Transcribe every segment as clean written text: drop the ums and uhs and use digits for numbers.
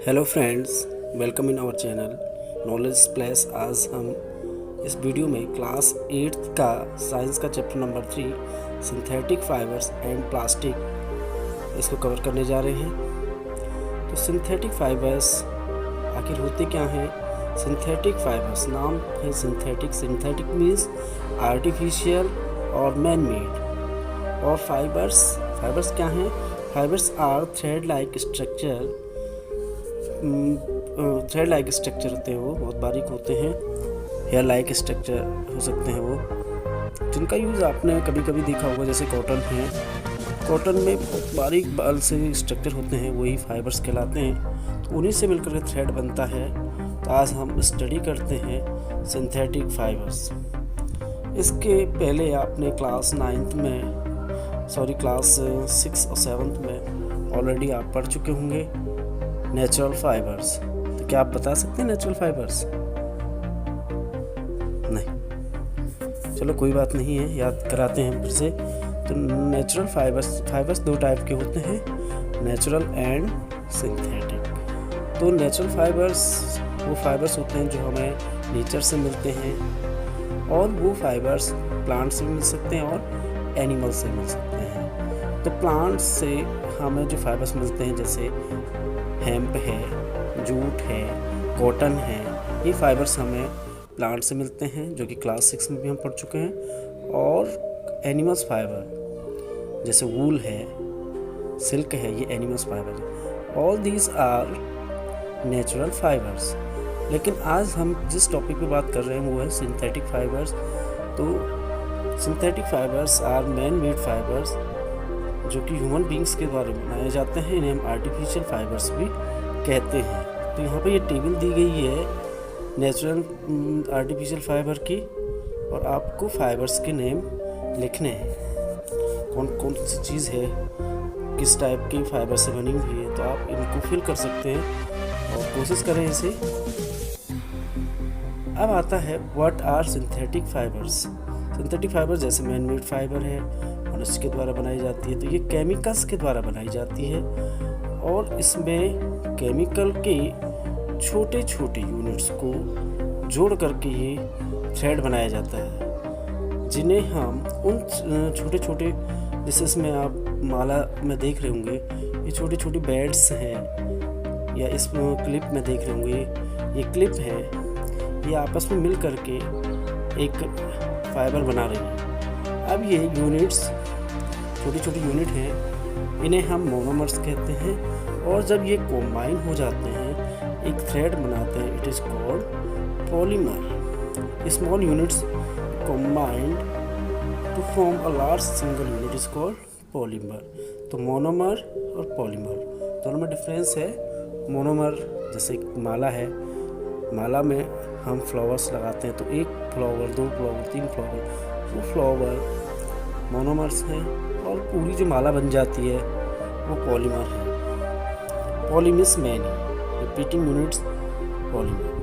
Hello friends, welcome in our channel knowledge plus. आज हम इस वीडियो में क्लास 8 का साइंस का chapter number 3 synthetic fibres and plastic इसको कवर करने जा रहे हैं। तो सिंथेटिक फाइबर्स आखिर होते क्या हैं? सिंथेटिक फाइबर्स नाम है सिंथेटिक। सिंथेटिक मीन्स आर्टिफिशियल और मैन मेड। और फाइबर्स क्या हैं? Fibres are thread like structure होते हैं, वो बहुत बारीक होते हैं। हेयर लाइक स्ट्रक्चर हो सकते हैं वो, जिनका यूज़ आपने कभी कभी देखा होगा। जैसे कॉटन है, कॉटन में बहुत बारीक बाल से स्ट्रक्चर होते हैं, वही फाइबर्स कहलाते हैं। तो उन्हीं से मिलकर थ्रेड बनता है। तो आज हम स्टडी करते हैं सिंथेटिक फाइबर्स। इसके पहले आपने क्लास 6 और 7 में ऑलरेडी आप पढ़ चुके होंगे नेचुरल फाइबर्स। तो क्या आप बता सकते हैं नेचुरल फाइबर्स? नहीं, चलो कोई बात नहीं है, याद कराते हैं फिर से। तो नेचुरल फाइबर्स दो टाइप के होते हैं, नेचुरल एंड सिंथेटिक। तो नेचुरल फाइबर्स वो फाइबर्स होते हैं जो हमें नेचर से मिलते हैं, और वो फाइबर्स प्लांट से मिल सकते हैं और एनिमल से मिल सकते हैं। तो प्लांट से हमें जो फाइबर्स मिलते हैं, जैसे हेम्प है, जूट है, कॉटन है, ये फाइबर्स हमें प्लांट से मिलते हैं, जो कि क्लास 6 में भी हम पढ़ चुके हैं। और एनिमल्स फाइबर जैसे वूल है, सिल्क है, ये एनिमल्स फाइबर है। All these are natural fibres. लेकिन आज हम जिस टॉपिक पे बात कर रहे हैं वो है सिंथेटिक फाइबर्स। तो synthetic fibres are man made fibres, जो कि ह्यूमन बींग्स के द्वारा बनाए जाते हैं। इन्हें हम आर्टिफिशियल फाइबर्स भी कहते हैं। तो यहाँ पर ये टेबल दी गई है नेचुरल आर्टिफिशियल फाइबर की, और आपको फाइबर्स के नेम लिखने हैं, कौन कौन सी चीज़ है, किस टाइप की फाइबर से बनी हुई है। तो आप इनको फिल कर सकते हैं और कोशिश करें इसे। अब आता है what are synthetic fibres. Synthetic fibre जैसे मैन मेड फाइबर है, मनुष्य के द्वारा बनाई जाती है। तो ये केमिकल्स के द्वारा बनाई जाती है, और इसमें केमिकल के छोटे छोटे यूनिट्स को जोड़ करके ये थ्रेड बनाया जाता है, जिन्हें हम उन छोटे छोटे, जैसे इसमें आप माला में देख रहे होंगे, ये छोटी छोटी बेड्स हैं, या इस क्लिप में देख रहे होंगे, ये क्लिप है, ये आपस में मिल करके एक फाइबर बना रही है। अब ये यूनिट्स छोटी छोटी यूनिट हैं, इन्हें हम मोनोमर्स कहते हैं। और जब ये कंबाइन हो जाते हैं, एक थ्रेड बनाते हैं, it is called polymer. Small units combined to form a large single unit is called polymer. तो मोनोमर और पॉलीमर दोनों में डिफरेंस है। मोनोमर जैसे एक माला है, माला में हम फ्लावर्स लगाते हैं, तो एक फ्लावर, 2 फ्लावर, 3 फ्लावर, वो फ्लावर मोनोमर्स हैं। और पूरी जो माला बन जाती है वो पॉलीमर है। पॉलीमिस मैनी, रिपीटिंग यूनिट्स पॉलीमर।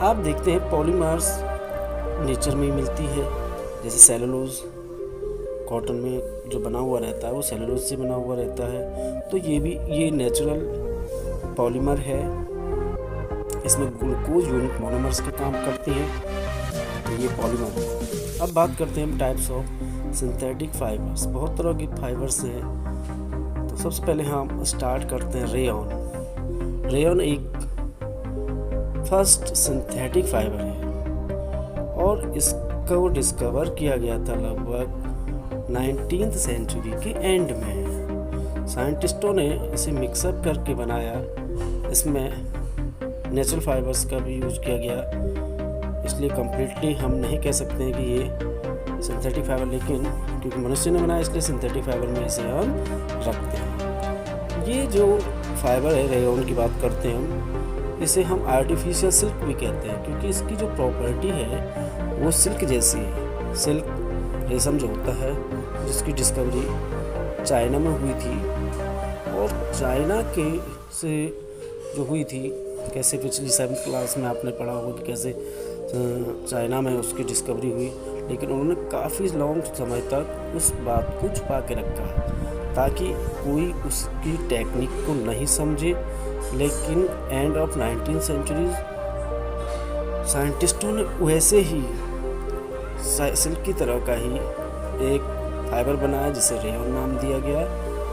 आप देखते हैं पॉलीमर्स नेचर में ही मिलती है, जैसे सेलुलोज, कॉटन में जो बना हुआ रहता है वो सेलुलोज से बना हुआ रहता है। तो ये नेचुरल पॉलीमर है। इसमें ग्लूकोज यूनिट मोनोमर्स का काम करती हैं, तो ये पॉलीमर है। अब बात करते हैं टाइप्स ऑफ सिंथेटिक फाइबर्स। बहुत तरह की फाइबर्स हैं। तो सबसे पहले हम स्टार्ट करते हैं रेयॉन। रेयॉन एक फर्स्ट सिंथेटिक फाइबर है, और इसको डिस्कवर किया गया था लगभग 19th सेंचुरी के एंड में। साइंटिस्टों ने इसे मिक्सअप करके बनाया। इसमें नेचुरल फाइबर्स का भी यूज किया गया, इसलिए कम्प्लीटली हम नहीं कह सकते हैं कि ये सिंथेटिक फाइबर, लेकिन क्योंकि मनुष्य ने बनाया इसलिए सिंथेटिक फाइबर में इसे हम रखते हैं। ये जो फाइबर है, रेयॉन की बात करते हैं हम, इसे हम आर्टिफिशियल सिल्क भी कहते हैं, क्योंकि इसकी जो प्रॉपर्टी है वो सिल्क जैसी है। सिल्क रेशम जो होता है, जिसकी डिस्कवरी चाइना में हुई थी, और चाइना के से जो हुई थी, कैसे पिछली 7th क्लास में आपने पढ़ा होगा कि कैसे चाइना में उसकी डिस्कवरी हुई, लेकिन उन्होंने काफ़ी लॉन्ग समय तक उस बात को छुपा के रखा। ताकि कोई उसकी टेक्निक को नहीं समझे। लेकिन एंड ऑफ 19th सेंचुरी साइंटिस्टों ने वैसे ही सिल्क की तरह का ही एक फाइबर बनाया जिसे रेयन नाम दिया गया,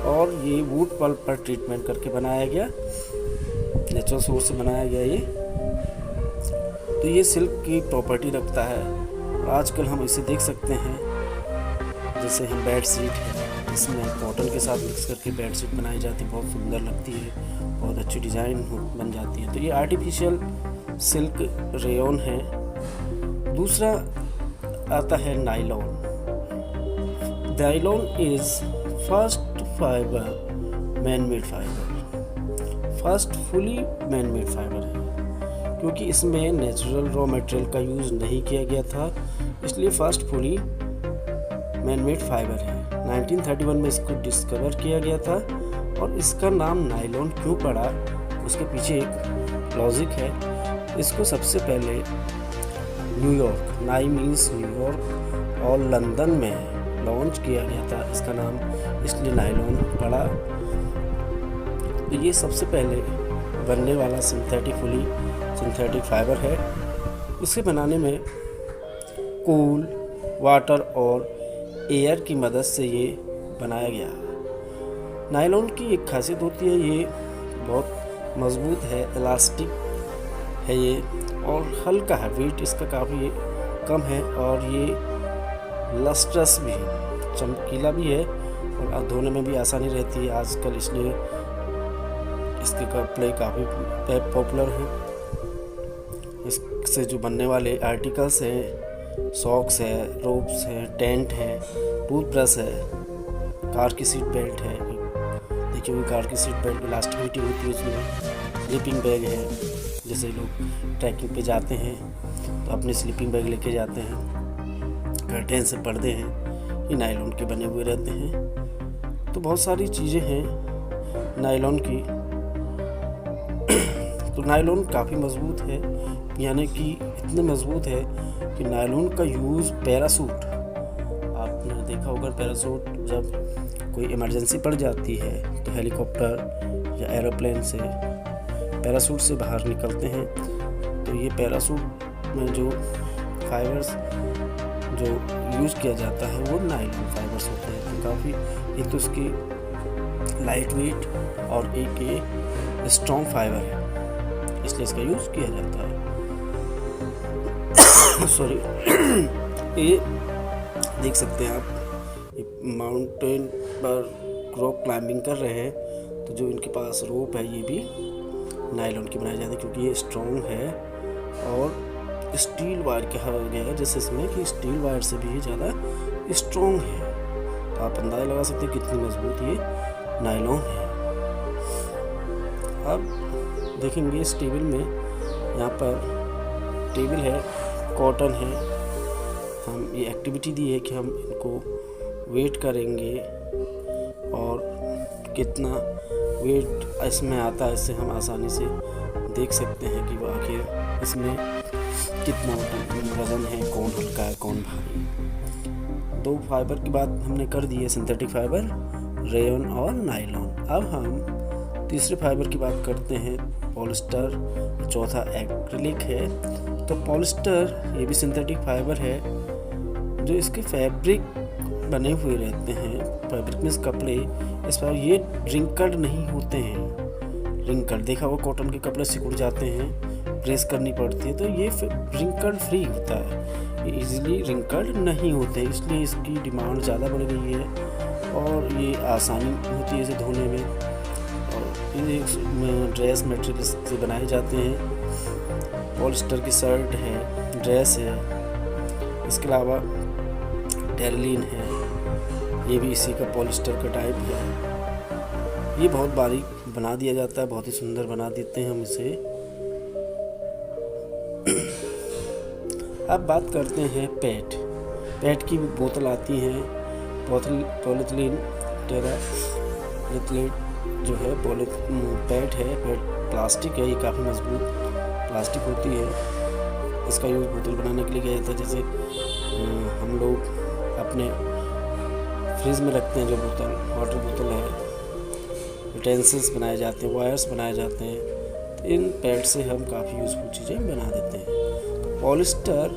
और ये वुड पल्प पर ट्रीटमेंट करके बनाया गया, नेचुरल सोर्स से बनाया गया ये। तो ये सिल्क की प्रॉपर्टी रखता है, और आजकल हम इसे देख सकते हैं। जैसे हम बेड शीट है, इसमें कॉटन के साथ मिक्स करके बेड शीट बनाई जाती है, बहुत सुंदर लगती है, बहुत अच्छी डिज़ाइन बन जाती है। तो ये आर्टिफिशियल सिल्क रेयन है। दूसरा आता है nylon. Nylon is first fibre man made fibre, first fully man made fibre है, क्योंकि इसमें नेचुरल रॉ मटेरियल का यूज़ नहीं किया गया था, इसलिए first fully man made fibre है। 1931 में इसको डिस्कवर किया गया था, और इसका नाम नायलॉन क्यों पड़ा उसके पीछे एक लॉजिक है। इसको सबसे पहले न्यूयॉर्क, नाई मीन्स न्यूयॉर्क, और लंदन में लॉन्च किया गया था इसका नाम, इसलिए नायलॉन पड़ा। तो ये सबसे पहले बनने वाला सिंथेटिक फाइबर है। इसे बनाने में कोल, वाटर और एयर की मदद से ये बनाया गया। नायलॉन की एक खासियत होती है, ये बहुत मजबूत है, इलास्टिक है ये, और हल्का है, वेट इसका काफ़ी कम है, और ये लस्ट्रस भी है, चमकीला भी है, और धोने में भी आसानी रहती है आजकल, इसलिए इसके कपड़े काफ़ी पॉपुलर हैं। इससे जो बनने वाले आर्टिकल्स हैं, सॉक्स है, रोप्स हैं, टेंट है, टूथब्रश है, कार की सीट बेल्ट है, देखिए वो कार की सीट बेल्ट इलास्टिसिटी होती है उसमें, स्लीपिंग बैग है, जैसे लोग ट्रैकिंग पे जाते हैं तो अपने स्लीपिंग बैग लेके जाते हैं, कर्टेन से पर्दे हैं, ये नायलॉन के बने हुए रहते हैं। तो बहुत सारी चीज़ें हैं नायलॉन की। तो नायलॉन काफ़ी मजबूत है, यानी कि इतने मजबूत है कि नायलॉन का यूज़ पैरासूट, आपने देखा होगा पैरासूट जब कोई इमरजेंसी पड़ जाती है तो हेलीकॉप्टर या एरोप्लेन से पैरासूट से बाहर निकलते हैं, तो ये पैरासूट में जो फाइबर्स जो यूज़ किया जाता है वो नायलॉन फाइबर्स होते हैं। तो काफ़ी, एक तो उसकी लाइट वेट और एक ये स्ट्रॉन्ग फाइबर है, इसलिए इसका यूज़ किया जाता है। सॉरी ये देख सकते हैं आप, माउंटेन पर रॉक क्लाइंबिंग कर रहे हैं, तो जो इनके पास रोप है ये भी नायलॉन की बनाई जाती है, क्योंकि ये स्ट्रॉन्ग है और स्टील वायर कहा गया है जैसे इसमें कि स्टील वायर से भी ज़्यादा स्ट्रॉन्ग है। तो आप अंदाज़ा लगा सकते हैं कितनी मजबूत ये नायलॉन है। अब देखेंगे इस टेबल में, यहाँ पर टेबल है, कॉटन है, हम ये एक्टिविटी दी है कि हम इनको वेट करेंगे और कितना वेट इसमें आता है, इससे हम आसानी से देख सकते हैं कि वो आखिर इसमें कितना वज़न है, कौन हल्का है कौन भारी। दो फाइबर की बात हमने कर दी है, सिंथेटिक फाइबर, रेयन और नायलॉन। अब हम तीसरे फाइबर की बात करते हैं, पॉलिस्टर, चौथा एक्रिलिक है। तो पॉलिस्टर ये भी सिंथेटिक फाइबर है, जो इसके फैब्रिक बने हुए रहते हैं, फैब्रिक में कपड़े, इस पर ये रिंकल्ड नहीं होते हैं। रिंकल्ड देखा वो कॉटन के कपड़े सिकुड़ जाते हैं, प्रेस करनी पड़ती है, तो ये रिंकल्ड फ्री होता है, ये इजीली रिंकल्ड नहीं होते, इसलिए इसकी डिमांड ज़्यादा बढ़ गई है और ये आसानी होती है इसे धोने में। और ये ड्रेस मटेरियल से बनाए जाते हैं, पॉलिस्टर की शर्ट है, ड्रेस है, इसके अलावा टेरलिन है, ये भी इसी का पॉलिस्टर का टाइप है। ये बहुत बारीक बना दिया जाता है, बहुत ही सुंदर बना देते हैं हम इसे। अब बात करते हैं पैट की बोतल आती है, पॉलीथिलीन जो है पैट है, पैट प्लास्टिक है, ये काफ़ी मजबूत प्लास्टिक होती है। इसका यूज़ बोतल बनाने के लिए किया जाता है, जैसे हम लोग अपने फ्रिज में रखते हैं जो बोतल, वाटर बोतल है, यूटेंसिल्स बनाए जाते हैं, वायर्स बनाए जाते हैं। इन पैड से हम काफ़ी यूज़फुल चीज़ें बना देते हैं। पॉलिस्टर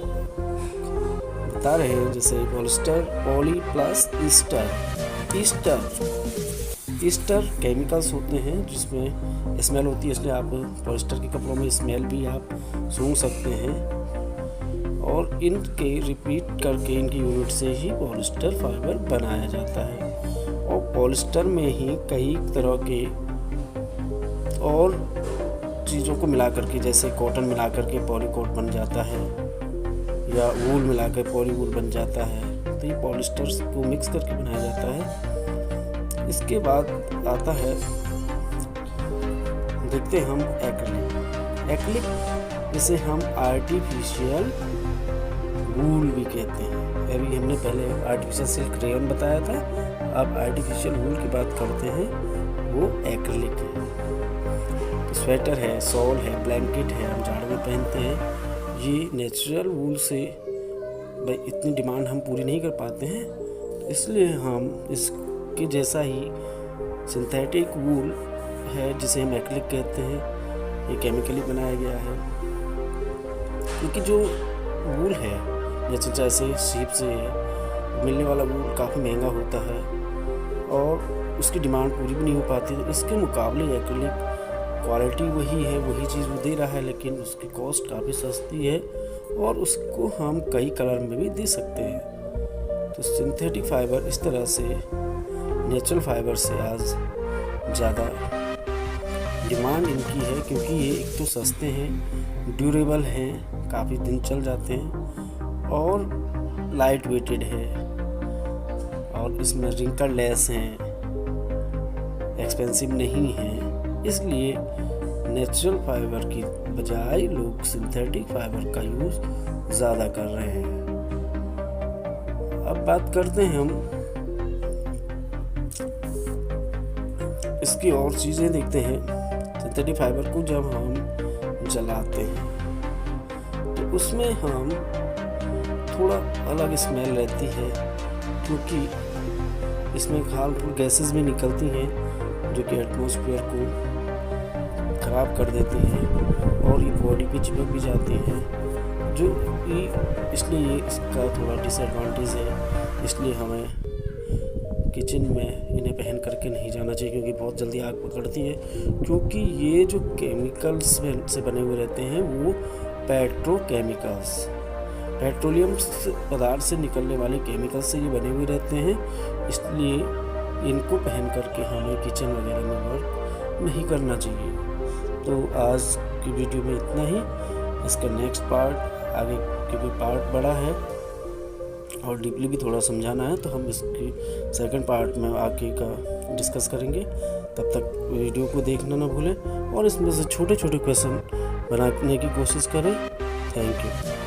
बता रहे हैं, जैसे polyester, poly plus Easter chemicals होते हैं जिसमें स्मेल होती है, इसलिए आप पॉलिस्टर के कपड़ों में स्मेल भी आप सूंघ सकते हैं। और इनके रिपीट करके इनकी यूनिट से ही पॉलिस्टर फाइबर बनाया जाता है। और पॉलिस्टर में ही कई तरह के और चीज़ों को मिला करके, जैसे कॉटन मिला करके पॉलीकोट बन जाता है, या वूल मिला कर पॉली वूल बन जाता है। तो ये पॉलिस्टर को मिक्स करके बनाया जाता है। इसके बाद आता है, देखते हैं हम एक्रिलिक, जिसे हम आर्टिफिशियल वूल भी कहते हैं। अभी हमने पहले आर्टिफिशियल सिल्क रेयन बताया था, अब आर्टिफिशियल वूल की बात करते हैं, वो एक्रिलिक है। तो स्वेटर है, शॉल है, ब्लैंकेट है, हम जाड़ में पहनते हैं। ये नेचुरल वूल से भाई इतनी डिमांड हम पूरी नहीं कर पाते हैं, इसलिए हम इसके जैसा ही सिंथेटिक वूल है जिसे हम एक्रिलिक कहते हैं, ये केमिकली बनाया गया है। क्योंकि जो वूल है जैसे सीप से मिलने वाला वूल काफ़ी महंगा होता है और उसकी डिमांड पूरी भी नहीं हो पाती, तो इसके मुकाबले एक्रिलिक क्वालिटी वही है, वही चीज़ वो दे रहा है, लेकिन उसकी कॉस्ट काफ़ी सस्ती है और उसको हम कई कलर में भी दे सकते हैं। तो सिंथेटिक फाइबर इस तरह से नेचुरल फाइबर से आज ज़्यादा डिमांड इनकी है, क्योंकि ये एक तो सस्ते हैं, ड्यूरेबल हैं, काफ़ी दिन चल जाते हैं और लाइट वेटेड है, और इसमें रिंकल लेस हैं, एक्सपेंसिव नहीं है। इसलिए नेचुरल फाइबर की बजाय लोग सिंथेटिक फाइबर का यूज़ ज़्यादा कर रहे हैं। अब बात करते हैं हम इसकी और चीज़ें, देखते हैं सिंथेटिक फाइबर को जब हम जलाते हैं तो उसमें हम थोड़ा अलग स्मेल रहती है, क्योंकि इसमें हार्मफुल गैसेस भी निकलती हैं जो कि एटमॉस्फेयर को ख़राब कर देती हैं और ये बॉडी पे चिपक भी जाती हैं, जो इसलिए ये इसका थोड़ा डिसएडवांटेज है। इसलिए हमें किचन में इन्हें पहन करके नहीं जाना चाहिए, क्योंकि बहुत जल्दी आग पकड़ती है। क्योंकि ये जो केमिकल्स से बने हुए रहते हैं वो पेट्रोलियम पदार्थ से निकलने वाले केमिकल्स से ये बने हुए रहते हैं, इसलिए इनको पहन करके हमें किचन वगैरह में वर्क नहीं करना चाहिए। तो आज की वीडियो में इतना ही। इसका नेक्स्ट पार्ट आगे, क्योंकि पार्ट बड़ा है और डीपली भी थोड़ा समझाना है, तो हम इसकी सेकंड पार्ट में आगे का डिस्कस करेंगे। तब तक वीडियो को देखना ना भूलें और इसमें से छोटे छोटे क्वेश्चन बनाने की कोशिश करें। Thank you.